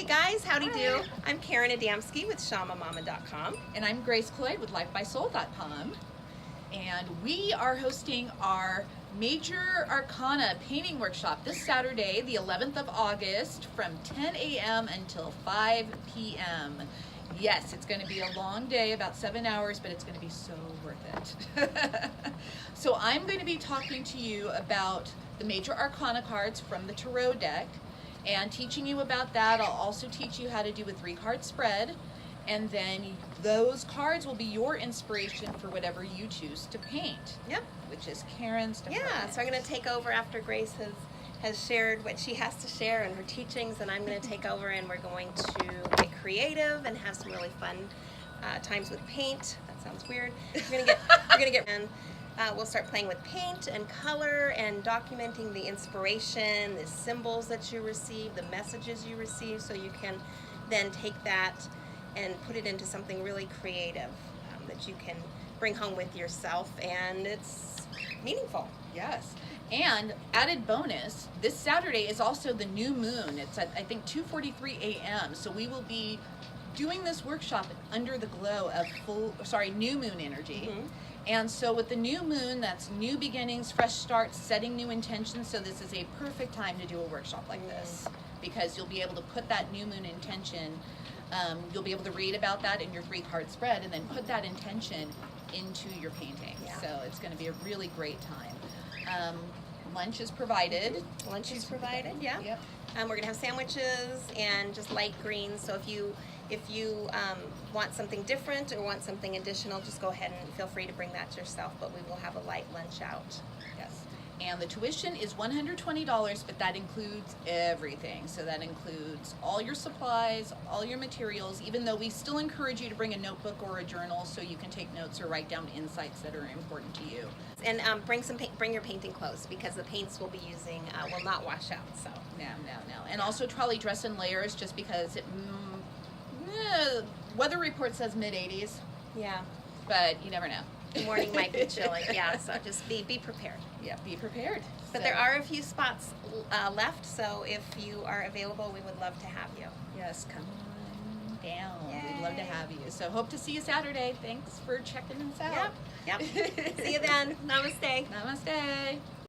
Hey guys, howdy do. I'm Karen Adamski with ShamaMama.com. And I'm Grace Cloyd with LifeBySoul.com. And we are hosting our Major Arcana painting workshop this Saturday, the 11th of August, from 10 a.m. until 5 p.m. Yes, it's going to be a long day, about 7 hours, but it's going to be so worth it. So I'm going to be talking to you about the Major Arcana cards from the Tarot deck and teaching you about that. I'll also teach you how to do a 3-card spread. And then those cards will be your inspiration for whatever you choose to paint. Yep. Which is Karen's department. Yeah, so I'm going to take over after Grace has shared what she has to share in her teachings, and I'm going to take over and we're going to get creative and have some really fun times with paint. That sounds weird. We're gonna get and we'll start playing with paint and color and documenting the inspiration, the symbols that you receive, the messages you receive, so you can then take that and put it into something really creative that you can bring home with yourself, and it's meaningful. Yes. And added bonus, this Saturday is also the new moon. It's at, I think, 2:43 a.m. So we will be doing this workshop under the glow of new moon energy. Mm-hmm. And so with the new moon, that's new beginnings, fresh starts, setting new intentions. So this is a perfect time to do a workshop like this, because you'll be able to put that new moon intention, you'll be able to read about that in your 3-card spread and then put that intention into your painting. Yeah. So it's going to be a really great time. Lunch is provided. Lunch is provided, yeah. Yep. We're going to have sandwiches and just light greens. So if you want something different or want something additional, just go ahead and feel free to bring that yourself. But we will have a light lunch out. Yes. And the tuition is $120, but that includes everything. So that includes all your supplies, all your materials, even though we still encourage you to bring a notebook or a journal so you can take notes or write down insights that are important to you. And bring your painting clothes, because the paints we'll be using will not wash out. So no. And also trolley dress in layers, just because weather report says mid-80s. Yeah. But you never know. The morning might be chilly, yeah, so just be prepared. Yeah, be prepared. But there are a few spots left, so if you are available, we would love to have you. Yes, come on down. Yay. We'd love to have you. So hope to see you Saturday. Thanks for checking us out. Yep. See you then. Namaste. Namaste.